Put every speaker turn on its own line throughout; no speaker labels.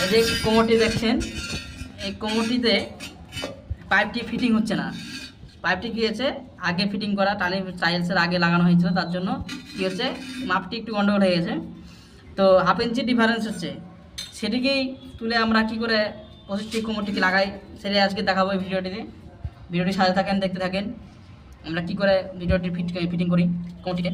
এই যে কোমরটি দেখছেন, এই কোমরটিতে পাইপটি ফিটিং হচ্ছে না। পাইপটি কী হয়েছে, আগে ফিটিং করা টাইলসের আগে লাগানো হয়েছিল, তার জন্য কী হচ্ছে, মাপটি একটু গন্ডগোল হয়ে গেছে। তো হাফ ইঞ্চি ডিফারেন্স হচ্ছে, সেটিকেই তুলে আমরা কি করে 25টি কোমরটিকে লাগাই সেটাই আজকে দেখাবো এই ভিডিওটি সাথে থাকেন, দেখতে থাকেন আমরা কি করে ভিডিওটি ফিটিং করি কোমরটিকে।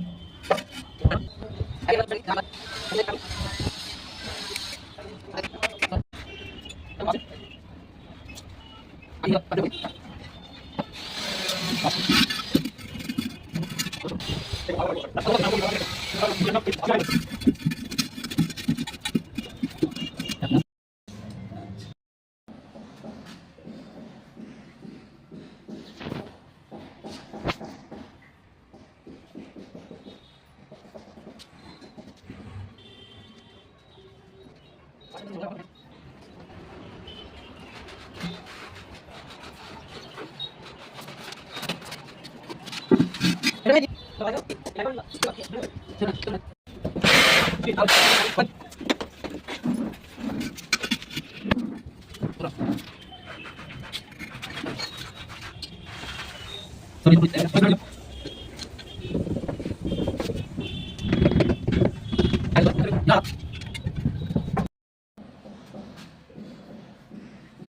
Sorry,